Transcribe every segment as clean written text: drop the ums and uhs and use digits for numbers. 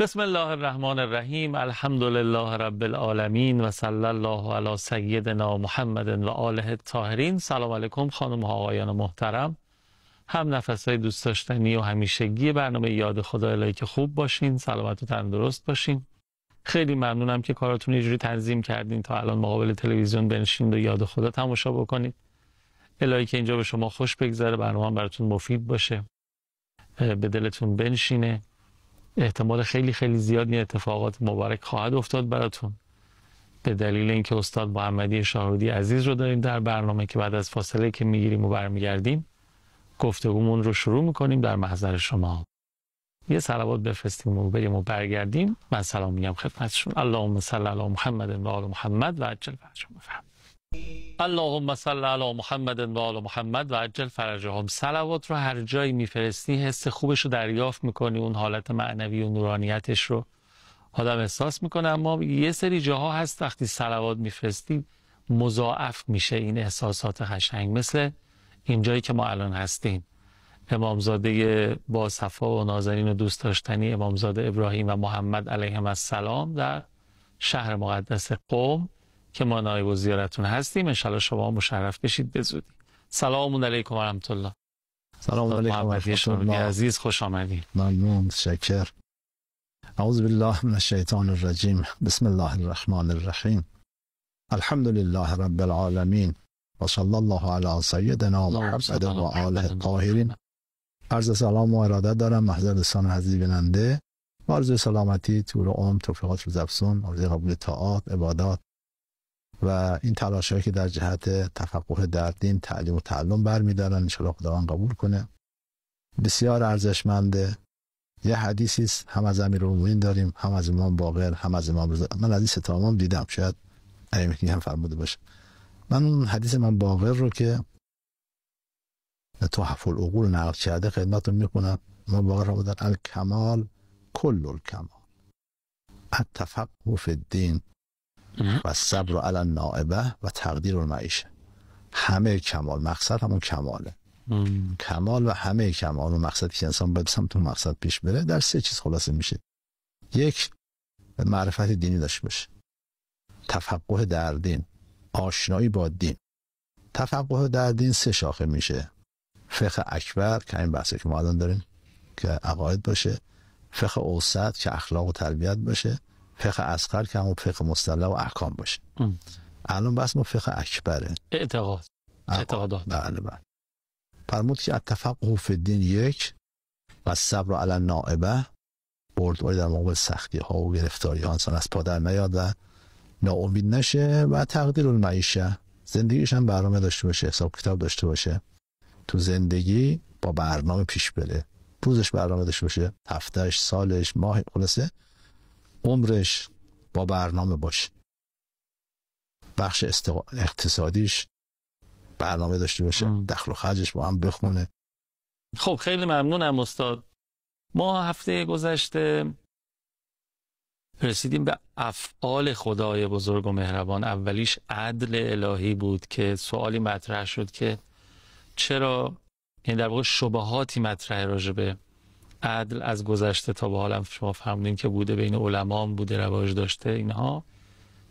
بسم الله الرحمن الرحیم. الحمد لله رب العالمین و صلی الله علی سیدنا محمد و آله الطاهرین. سلام علیکم خانم ها آقایان محترم، هم نفسای دوست داشتنی و همیشگی برنامه یاد خدا الهی که خوب باشین، سلامت و تندرست باشین. خیلی ممنونم که کاراتون یه جوری تنظیم کردین تا الان مقابل تلویزیون بنشین و یاد خدا تماشا بکنید. الهی که اینجا به شما خوش بگذره، برنامه براتون مفید باشه، به دلتون بنشینه. احتمال خیلی خیلی زیاد این اتفاقات مبارک خواهد افتاد براتون، به دلیل اینکه استاد محمدی شاهرودی عزیز رو داریم در برنامه که بعد از فاصله که میگیریم و برمیگردیم گفتگومون رو شروع میکنیم. در محضر شما یه صلوات بفرستیم و بریم و برگردیم. من سلام میگم خدمتشون. اللهم صل علی محمد و آل محمد و عجل فرجهم. اللهم صل علی محمد و آل محمد و عجل فرجهم. صلوات رو هر جایی میفرستی حس خوبش رو دریافت میکنی، اون حالت معنوی و نورانیتش رو آدم احساس میکنه. اما یه سری جاها هست وقتی صلوات میفرستی مضاعف میشه این احساسات قشنگ، مثل این جایی که ما الان هستیم. امامزاده با صفا و نازنین و دوست داشتنی امامزاده ابراهیم و محمد علیهم السلام در شهر مقدس قم که ما نایب و زیارتون هستیم. انشالله شما مشرف بشید به زودی. سلام علیکم و رحمت الله. سلام علیکم و رحمت الله. عزیز خوش آمدید. ممنون، شکر. اعوذ بالله من الشیطان الرجیم. بسم الله الرحمن الرحیم. الحمد لله رب العالمین و صلی الله علی سیدنا محمد و آله الطاهرین. عرض سلام و ارادت دارم محضر دوستان عزیز بیننده و عرض سلامتی، طول عمر، توفیقات روز افزون، عرض قبول طاعات، عبادات و این تلاش‌هایی که در جهت تفقه در دین، تعلیم و تعلم برمی‌دارن ان شاء الله خداوند قبول کنه. بسیار ارزشمنده. یه حدیثی است هم از امیرالمومنین داریم، هم از امام باقر، هم از امام رضا. من حدیث تمام دیدم، شاید ایمکی هم فرموده باشه. من اون حدیث امام باقر رو که تحف العقول نقل کرده خدمتتون میخونم. امام باقر رو بودن: الکمال کل الکمال، التفقه فی الدین و صبر علی النائبه و تقدیر المعیشه. همه کمال، مقصد همون کماله. کمال و همه کمال و مقصدی که انسان باید سمت اون مقصد پیش بره در سه چیز خلاصه میشه. یک، معرفت دینی داشته باشه، تفقه در دین، آشنایی با دین. تفقه در دین سه شاخه میشه: فقه اکبر که این بحثی که ما الان داریم که عقاید باشه، فقه اوسط که اخلاق و تربیت باشه، فقه اصغر که همون فقه مصطلح و احکام باشه. الان بحث ما فقه اکبره، اعتقادات. بله. فرمود که التفقه فی الدین یک و صبر علی النائبه، بردباری در مقابل سختی ها و گرفتاری ها انسان از پا در نیاد و ناامید نشه، و تقدیر المعیشه، زندگیش هم برنامه داشته باشه، حساب کتاب داشته باشه، تو زندگی با برنامه پیش بره، روزش برنامه داشته باشه، هفتهش، سالش، ماه، خلاصه عمرش با برنامه باشه. بخش اقتصادیش برنامه داشته باشه، دخل و خرجش با هم بخونه. خب خیلی ممنونم استاد. ما هفته گذشته رسیدیم به افعال خدای بزرگ و مهربان. اولیش عدل الهی بود که سوالی مطرح شد که چرا، یعنی در واقع شبهاتی مطرح راجع به عدل از گذشته تا به حال شما فهمیدین که بوده، بین علما بوده، رواج داشته اینها،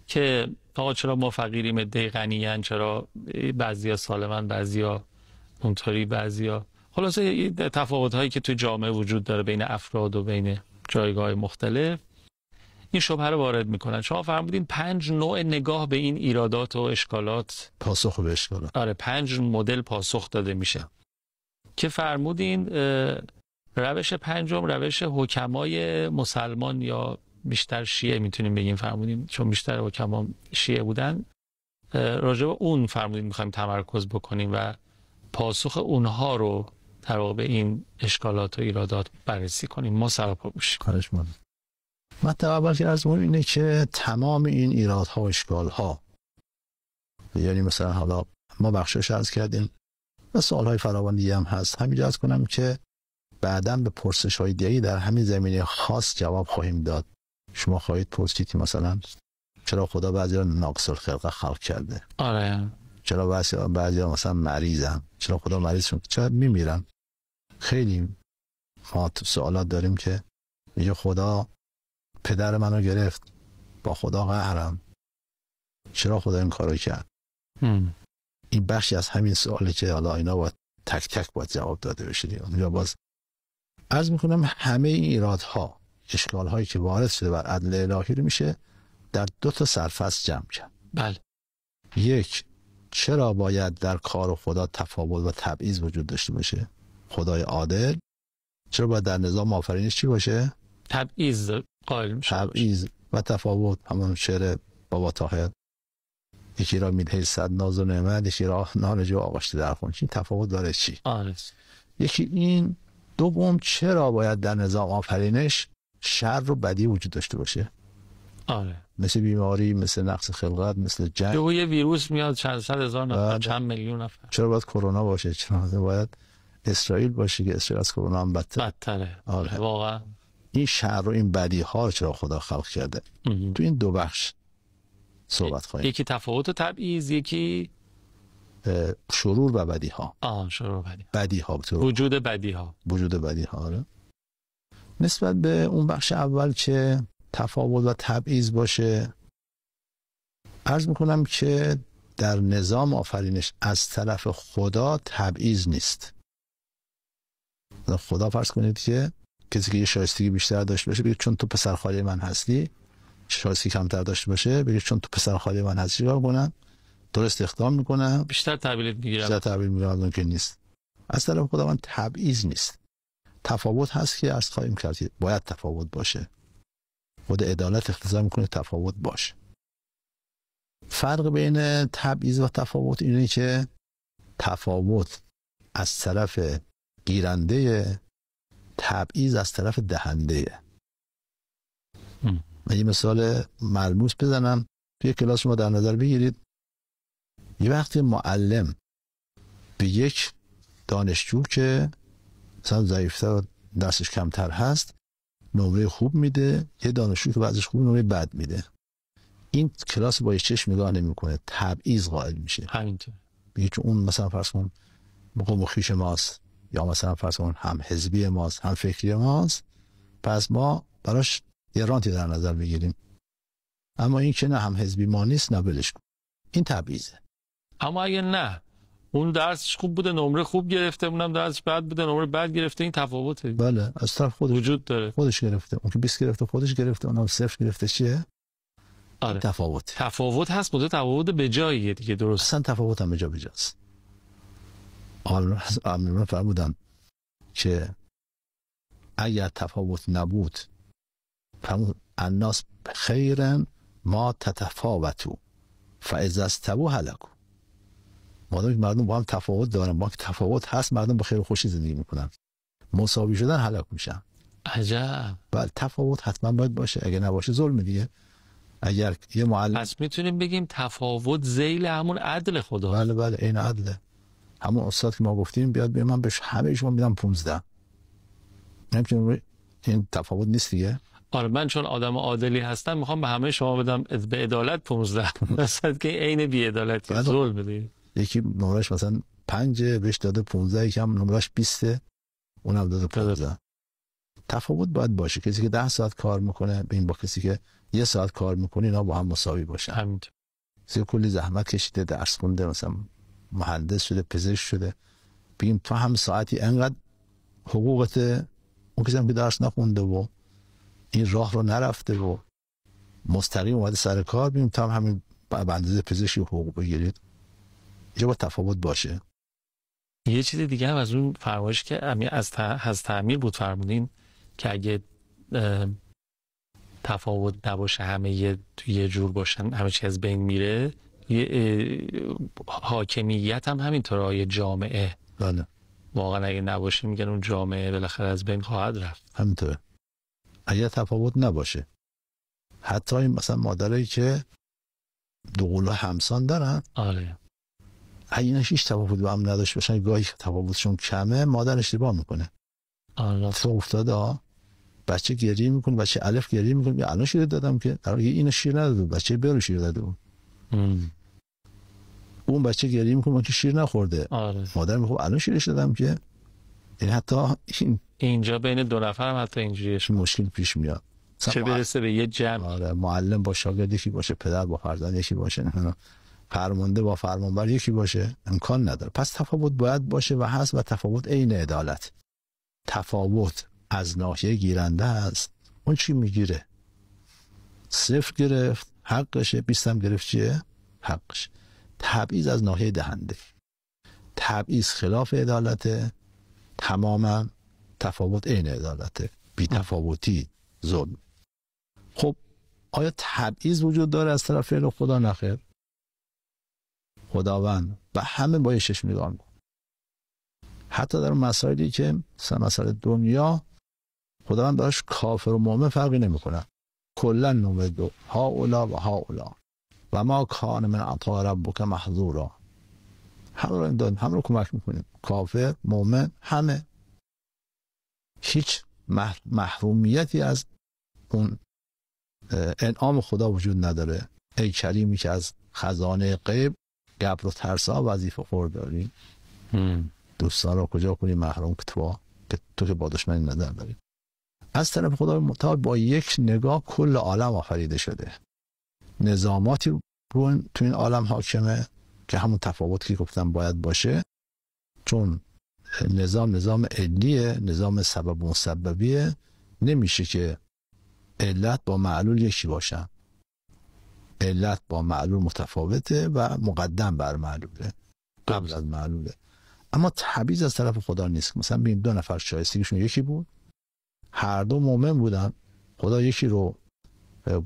که آقا چرا ما فقیریم، عده غنیان، چرا بعضیا سالمن، بعضیا اونطوری، بعضیا، خلاصه تفاوت هایی که توی جامعه وجود داره بین افراد و بین جایگاه مختلف. این شبهه رو وارد میکنن. شما فرمودین 5 نوع نگاه به این ایرادات و اشکالات، پاسخ به اشکالات. آره، 5 مدل پاسخ داده میشه که فرمودین روش پنجم روش حکمای مسلمان یا بیشتر شیعه میتونیم بگیم، فرمودیم چون بیشتر حکما شیعه بودن، راجع به اون فرمودیم میخوایم تمرکز بکنیم و پاسخ اونها رو در واقع به این اشکالات و ایرادات بررسی کنیم. ما سراپا باشیم. کارش من مطلب اول که عرض کنم اینه که تمام این ایرادها و اشکالها، یعنی مثلا حالا ما بخشش عرض کردیم و سوالهای فراوان دیگه هم هست، همینجا عرض کنم که بعداً به پرسش‌های دیگه در همین زمینه خاص جواب خواهیم داد. شما خواهید پرسید مثلا چرا خدا بعضی را ناقص الخلقه خلق کرده؟ آره. چرا بعضی مثلا مریضن؟ چرا خدا مریض شد؟ چرا میمیرن؟ خیلی ما سوالات داریم که میگه خدا پدر منو گرفت، با خدا قهرم، چرا خدا این کارو کرد؟ این بخشی از همین سوالی که حالا اینا باید تک تک باید جواب داده بشه. اونجا باز عرض میکنم همه این ایرادها، اشکالهایی که وارد شده بر عدل الهی رو میشه در 2 سرفصل جمع کرد. بله. یک، چرا باید در کار خدا تفاوت و تبعیض وجود داشته باشه؟ خدای عادل چرا باید در نظام آفرینش چی باشه؟ تبعیض قائل میشه. تبعیض و تفاوت. همون شعر بابا طاهر، یکی را میدهی 100 ناز و نعمت، یکی را نان جو آغاشته در خون. چی تفاوت داره؟ چی؟ یکی این. دوم، چرا باید در نظام آفرینش شر و بدی وجود داشته باشه؟ مثل بیماری، مثل نقص خلقت، مثل جنگ. یه ویروس میاد چند صد هزار نفر، چند میلیون نفر. چرا باید کرونا باشه؟ چرا باید اسرائیل باشه که اسرائیل از کرونا هم بدتره؟ واقعا این شر و این بدی ها چرا خدا خلق کرده؟ تو این 2 بخش صحبت خواهیم. یکی تفاوت و تبعیض، یکی شرور و بدی ها. شرور و بدی ها، وجود بدی ها. وجود بدی ها. نسبت به اون بخش اول که تفاوت و تبعیض باشه، عرض میکنم که در نظام آفرینش از طرف خدا تبعیض نیست. خدا فرض کنید که کسی که یه شایستگی بیشتر داشته باشه بگه چون تو پسر خاله من هستی، شایستگی کمتر داشته باشه بگه چون تو پسر خاله من هستی کار کنم، درست استخدام میکنم، بیشتر تحویل میگیرم. بیشتر تحویل میگیرم. که نیست. از طرف خداوند تبعیض نیست. تفاوت هست که عرض خواهیم کرد باید تفاوت باشه. خود عدالت اقتضا میکنه تفاوت باشه. فرق بین تبعیض و تفاوت اینه که تفاوت از طرف گیرنده، تبعیض از طرف دهنده. من یه مثال ملموس بزنم. توی کلاس شما در نظر بگیرید یه وقتی معلم به یک دانشجو که مثلا ضعیفتر و درسش کمتر هست نمره خوب میده، یه دانشجو که بعضش خوب نمره بد میده. این کلاس با چشم نگاه نمیکنه، تبعیض قائل میشه. همینطور میگه که اون مثلا فرض کن قوم و خویش ماست، یا مثلا فرض کن هم حزبی ماست، هم فکری ماست، پس ما براش یه رانتی در نظر بگیریم. اما این که نه هم حزبی ما نیست، نه بلش کن. این تبعیضه. اما اگه نه اون درسش خوب بوده نمره خوب گرفته، اونم درسش بد بوده نمره بد گرفته، این تفاوته. بله، از طرف خودش وجود داره. خودش گرفته، اون که 20 گرفته خودش گرفته، اونم 0 گرفته. چیه؟ تفاوت هست، بوده تفاوت به جاییه دیگه. درست. اصلا تفاوت هم به جاست. آمین فرمودن که اگر تفاوت نبود، فرمود الناس خیرن ما تتفاوتو فاذا استووا هلكوا. مادام مردم با هم تفاوت دارن، با که تفاوت هست، مردم با خیر و خوشی زندگی میکنن. مساوی شدن هلاک میشن. عجب. بله، تفاوت حتما باید باشه، اگه نباشه ظلم دیگه. اگر یه معلم، پس میتونیم بگیم تفاوت ذیل همون عدل خدا. بله این عدله. همون استاد که ما گفتیم بیاد به من بهش همه شما میدم 15. نمیتونم. این تفاوت نیست دیگه. من چون آدم عادلی هستم میخوام به همه شما بدم به عدالت 15. مثلا که عین بی عدالتی، ظلم دیگه. یکی نمرش مثلا 5 بهش داده 15، یکم نمرش 20 اونم داده 15. تفاوت باید باشه. کسی که 10 ساعت کار میکنه ببین با کسی که 1 ساعت کار میکنه اینا با هم مساوی باشن. همینطور. کلی زحمت کشیده، درس خونده، مثلا مهندس شده، پزشک شده، بگیم تو هم ساعتی انقدر حقوقت، اون کسی هم که درس نخونده و این راه رو نرفته و مستقیم اومده سر کار، بگیم تو هم همین به اندازه پزشکی حقوق بگیرید. اینجا با تفاوت باشه. یه چیز دیگه هم از اون فرمایش که از تعمیر بود فرمودین که اگه تفاوت نباشه همه یه جور باشن همه چی از بین میره. حاکمیت هم همینطوره، یه جامعه. بله. واقعا اگه نباشه میگن اون جامعه بالاخره از بین خواهد رفت. همینطوره. اگه تفاوت نباشه، حتی این مثلا مادرایی که دو قلو همسان دارن، اگه اینا هیچ تفاوت با هم نداشته باشن، گاهی تفاوتشون کمه، مادر اشتباه میکنه. تو افتاده بچه گریه میکنه، بچه الف گریه میکنه، الان شیر دادم که در واقع اینو شیر نداده، بچه برو شیر داده بود. اون بچه گریه میکنه من که شیر نخورده. مادر میگه الان شیرش دادم که. این حتی اینجا بین 2 نفر هم حتی اینجوریه مشکل پیش میاد. چه برسه به یه جمع. آره، معلم با شاگرد یکی باشه، پدر با فرزند یکی باشه، فرمانده با فرمانبر یکی باشه، امکان نداره. پس تفاوت باید باشه و هست، و تفاوت عین عدالت. تفاوت از ناحیه گیرنده است، اون چی میگیره 0 گرفت حقشه، 20 هم گرفت چیه حقش. تبعیض از ناحیه دهنده، تبعیض خلاف عدالته، تماما تفاوت عین عدالته، بی تفاوتی ظلم. خب آیا تبعیض وجود داره از طرف فعل خدا؟ نخیر. خداوند به همه با چشم نگاه میکنه. حتی در مسائلی که مسائل دنیا خداوند براش کافر و مؤمن فرقی نمیکنه. کلا نمدو هؤلاء و هؤلاء و ما کان من عطاء ربک محظورا. همه رو امداد، همه رو کمک میکنیم، کافر مؤمن همه. هیچ محرومیتی از اون انعام خدا وجود نداره. ای کریمی که از خزانه غیب گبر و ترسا وظیفه خورداری. دوستان رو کجا کنی محروم که تو که با دشمنی نظر داری. از طرف خدا متعال با یک نگاه کل عالم آفریده شده. نظاماتی رو تو این عالم حاکمه که همون تفاوتی که گفتم باید باشه، چون نظام علیه، نظام سبب و مسببیه، نمیشه که علت با معلول یکی باشن. علت با معلول متفاوته و مقدم بر معلوله، قبل از معلوله. اما تبعیض از طرف خدا نیست. مثلا ببین 2 نفر شایستگیشون یکی بود، هر دو مؤمن بودن، خدا یکی رو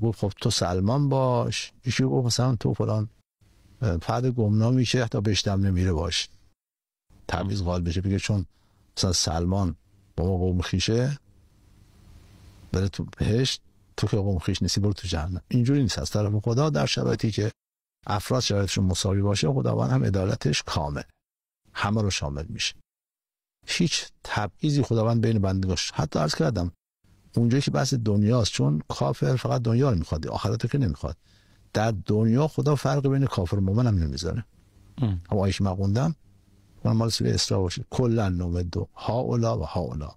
گفت خب تو سلمان باش، یکی رو گفت مثلا تو فلان فرد گمنامی که حتی بهش دم نمیره باش. تبعیض غالب بشه، بگه چون مثلا سلمان با ما قوم خیشه بره تو بهشت، تو که قوم خیش نیستی برو تو جهنم. اینجوری نیست. از طرف خدا در شرایطی که افراد شرایطشون مساوی باشه، خداوند هم عدالتش کامل، همه رو شامل میشه. هیچ تبعیضی خداوند بین بندگاش. حتی عرض کردم اونجایی که بحث دنیاست، چون کافر فقط دنیا رو میخواد، آخرت که نمیخواد. در دنیا خدا فرق بین کافر و مؤمن هم نمیذاره. اما آیه که من خوندم مال سوره اسراء باشه، کلا نمدو هؤلاء و هؤلاء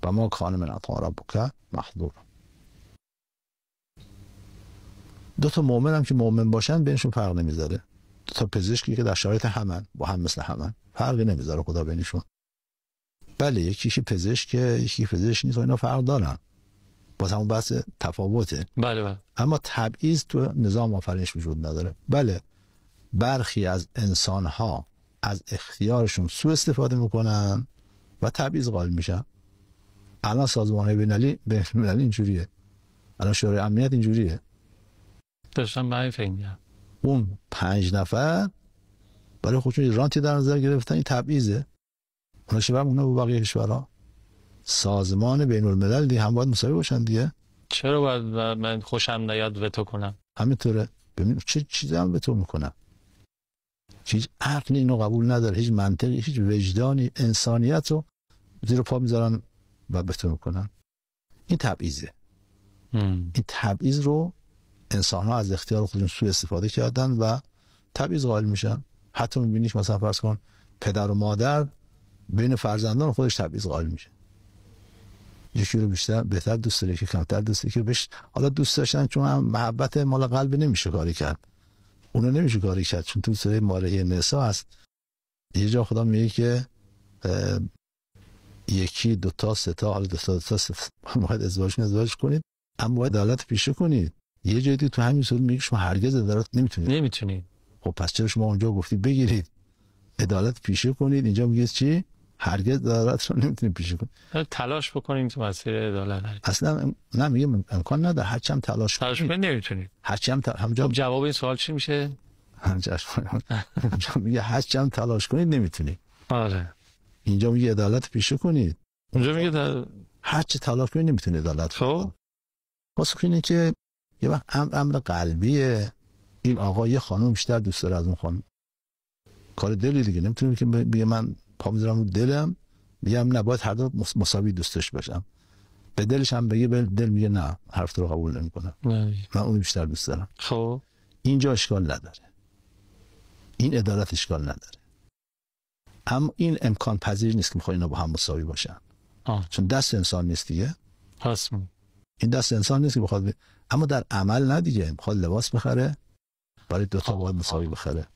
و ما کان من عطاء ربک محظورا. 2 تا مؤمن هم که مؤمن باشن بینشون فرق نمیذاره. 2 تا پزشکی که در شرایط همن، با هم مثل همن، فرقی نمیذاره خدا بینشون. بله یکی پزشک، یکی پزشک نیست، اینا فرق دارن، باز همون بحث تفاوته. بله. اما تبعیض تو نظام آفرینش وجود نداره. بله برخی از انسان‌ها از اختیارشون سوء استفاده میکنن و تبعیض غالب میشن. الان سازمان بین‌المللی اینجوریه، الان شورای امنیت اینجوریه. داشتم به این فکر می‌کردم. اون 5 نفر برای خودشون رانتی در نظر گرفتن، این تبعیضه. اونا شبه اونا با بقیه کشورها. سازمان بین‌الملل دیگه هم باید مساوی باشن دیگه. چرا باید من خوشم نیاد وتو کنم؟ همینطوره. ببین چه چیزی هم وتو میکنم. هیچ عقلی اینو قبول نداره، هیچ منطقی، هیچ وجدانی، انسانیت رو زیر پا میذارن و وتو میکنن. این تبعیضه. این تبعیض رو انسان ها از اختیار خودشون سوء استفاده کردن و تبعیض قائل میشن. حتی میبینیش مثلا فرض کن پدر و مادر بین فرزندان خودش تبعیض قائل میشه. یکی رو بهتر دوست داره، یکی کمتر دوست داره، که بهش حالا دوست داشتن چون هم محبت مال قلب نمیشه کاری کرد، اونو نمیشه کاری کرد. چون تو سوره مائده نساء هست یه جا خدا میگه که 1 2 تا 3 تا، حالا 2 تا باید ازدواج کنید، اما باید عدالت پیشه کنید. یه جایی تو همین سوره میگه شما هرگز عدالت نمیتونید. خب پس چرا شما اونجا گفتی بگیرید عدالت پیشه کنید، اینجا میگه چی؟ هرگز عدالت رو نمیتونید پیشه کنید. تلاش بکنیم تو مسیر عدالت. اصلا نمیگه امکان نداره، هرچند تلاش کنید نمیتونید. هرچند همونجا جواب این سوال چی میشه؟ همونجا میگه هرچند تلاش کنید نمیتونید. آره. اینجا میگه عدالت پیشه کنید، اونجا میگه هرچی تلاش کنید نمیتونید عدالت. خب واسه اینه که یه وقت امر قلبیه. این آقا یه خانم بیشتر دوست داره از اون خانم، کار دلی دیگه. نمیتونه که بگه من پا میذارم رو دلم، میگم نباید هر دو مساوی دوستش باشم. به دلش هم بگه، به دل میگه نه، حرف رو قبول نمیکنم، من اون بیشتر دوست دارم. خب اینجا اشکال نداره، این عدالت اشکال نداره. اما این امکان پذیر نیست که میخواد اینا با هم مساوی باشن. چون دست انسان نیست دیگه. این دست انسان نیست که بخواد اما در عمل نه دیگه، میخواد لباس بخره برای 2 تا باید مساوی بخره،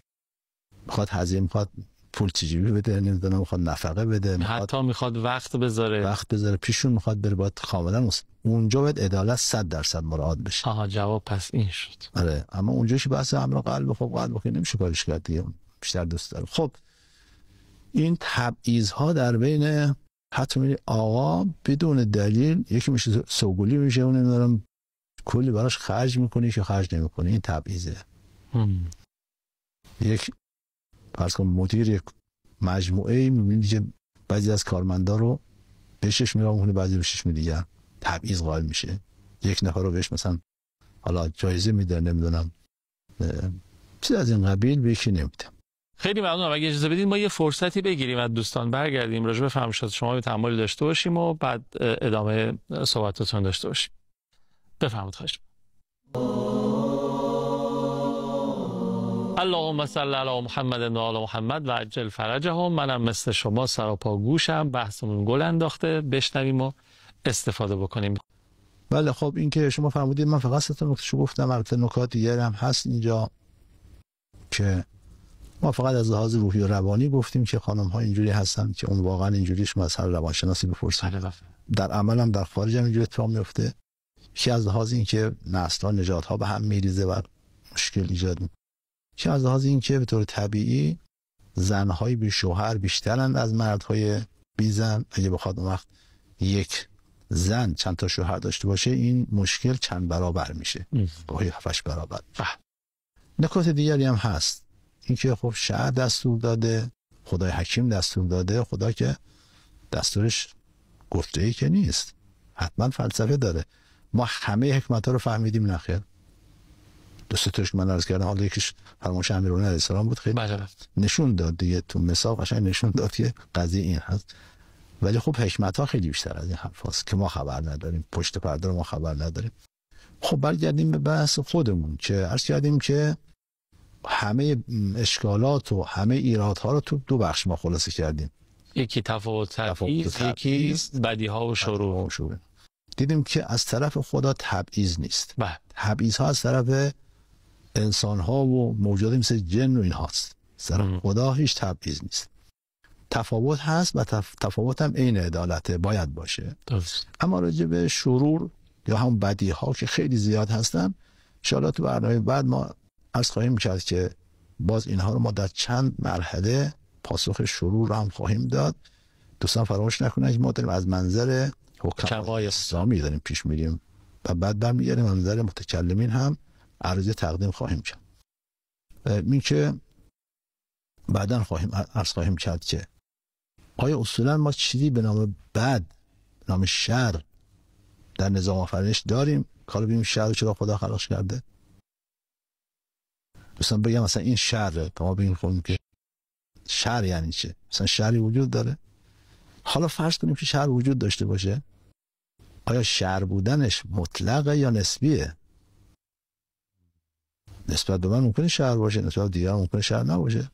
میخواد هزینه، میخواد پول تجیبی بده، نمیدونم میخواد نفقه بده، حتی میخواد وقت بذاره پیشون، میخواد بره، باید کاملا اونجا باید عدالت 100% مراعات بشه. آها جواب پس این شد. آره اما اونجاش بحث امر قلب که نمیشه کارش کرد دیگه، بیشتر دوست داره. خب این تبعیض ها در بین حتی میری آقا بدون دلیل، یکی میشه سوگلی میشه اون نمیدونم کلی براش خرج میکنی که خرج نمیکنی، این تبعیضه. یک فرض کن مدیر یک مجموعه میبینی که بعضی از کارمندا رو بهشش میگه اون بعضی بهشش میگه، تبعیض قائل میشه، یک نفر رو بهش مثلا حالا جایزه میده، نمیدونم چیز از این قبیل، به یکی نمیده. خیلی ممنونم. اگه اجازه بدید ما یه فرصتی بگیریم از دوستان، برگردیم راجع به فرمایشات شما به تأمل داشته باشیم و بعد ادامه صحبتاتون داشته باشیم. بفرمایید. خواهش اللهم صل علی محمد و آل محمد و عجل فرجهم. منم مثل شما سراپا گوشم، بحثمون گل انداخته، بشنویم و استفاده بکنیم. بله خب این که شما فرمودید من فقط 3 تا نکتهشو گفتم، البته نکات دیگه هم هست اینجا که ما فقط از لحاظ روحی و روانی گفتیم که خانم ها اینجوری هستن که اون واقعا اینجوریش مثلا روانشناسی بپرسن. در عمل هم در خارج هم اینجوری اتفاق میفته که از لحاظ این که نسل‌ها نژادها به هم میریزه و مشکل ایجاد میکنه، که از لحاظ این که به طور طبیعی زنهای بی شوهر بیشترند از مردهای بی زن. اگه بخواد اون وقت یک زن چند تا شوهر داشته باشه این مشکل چند برابر میشه، گاهی 7-8 برابر. نکات دیگری هم هست، اینکه خب شرع دستور داده، خدای حکیم دستور داده، خدا که دستورش گفته‌ای که نیست، حتما فلسفه داره. ما همه حکمت‌ها رو فهمیدیم نخیر؟ 2 تاش من عرض کردم، حالا یکیش فرمایش امیرالمومنین علیه السلام بود، خیلی نشون داد دیگه، تو مثال قشنگ نشون داد که قضیه این هست. ولی خب حکمت‌ها خیلی بیشتر از این حرفاست که ما خبر نداریم، پشت پرده رو ما خبر نداریم. خب برگردیم به بحث خودمون که عرض کردیم که همه اشکالات و همه ایرادها رو تو 2 بخش ما خلاصه کردیم، یکی تفاوت تبعیض، یکی بدیها و شرور. دیدیم که از طرف خدا تبعیض نیست، تبعیض ها از طرف انسان ها و موجودات مثل جن و این هاست، از طرف خدا هیچ تبعیض نیست. تفاوت هست و تفاوت هم عین عدالته، باید باشه. اما راجع به شرور یا هم بدی ها که خیلی زیاد هستن، ان شاءالله تو برنامه بعد ما عرض خواهیم کرد که باز اینها رو ما در چند مرحله پاسخ شرور رو هم خواهیم داد. دوستان فراموش نکنید که ما داریم از منظر حکمای اسلامی داریم پیش میریم و بعد برمیگردیم منظر متکلمین هم عرضه تقدیم خواهیم کرد. این که بعداً عرض خواهیم کرد که آیا اصولا ما چیزی به نام بد، به نام شر در نظام آفرینش داریم؟ کار ببینیم شر رو چرا خدا خلقش کرده. مثلا بگم مثلا این شره، تا ما بگیم خودمون که شر یعنی چه، مثلا شری وجود داره. حالا فرض کنیم که شر وجود داشته باشه، آیا شر بودنش مطلقه یا نسبیه؟ نسبت به من ممکنه شر باشه، نسبت به دیگر ممکنه شر نباشه.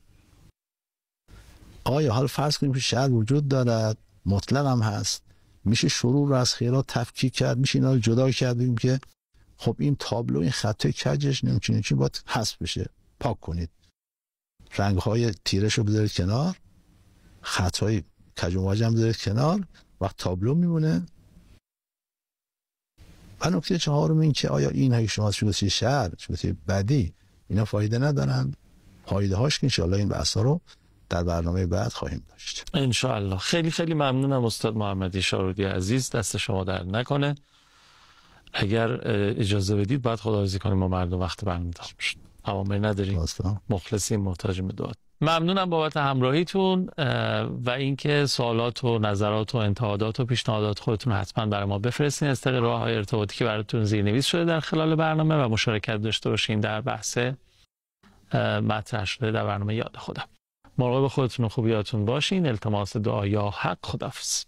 آیا حالا فرض کنیم که شر وجود دارد، مطلق هم هست، میشه شرور رو از خیرات تفکیک کرد، میشه اینا رو جدا کرد، بگیم که خب این تابلو، این خطای کجش نمیتونه چی باید حذف بشه، پاک کنید، رنگ‌های تیرش رو بذارید کنار، خطای کج و واج هم بذارید کنار، وقت تابلو میمونه. و نکته 4 این که آیا این هایی شما شده شر، شده بدی، اینا فایده ندارن؟ فایده هاش که انشاءالله این بحثا رو در برنامه بعد خواهیم داشت انشاءالله. خیلی خیلی ممنونم استاد محمدی شارودی عزیز، دست شما در نکنه. اگر اجازه بدید بعد خداحافظی کنیم، ما مردم وقت برنامه داشت میشد، اوامر نداریم، مخلصیم، محتاجیم به دعا. ممنونم بابت همراهیتون و اینکه سوالات و نظرات و انتقادات و پیشنهادات خودتون حتما برای ما بفرستین از طریق راه‌های ارتباطی که براتون زیرنویس شده در خلال برنامه و مشارکت داشته باشین در بحث مطرح شده در برنامه یاد خودم. مراقب خودتون و خوب یادتون باشین. التماس دعا یا حق. خداحافظ.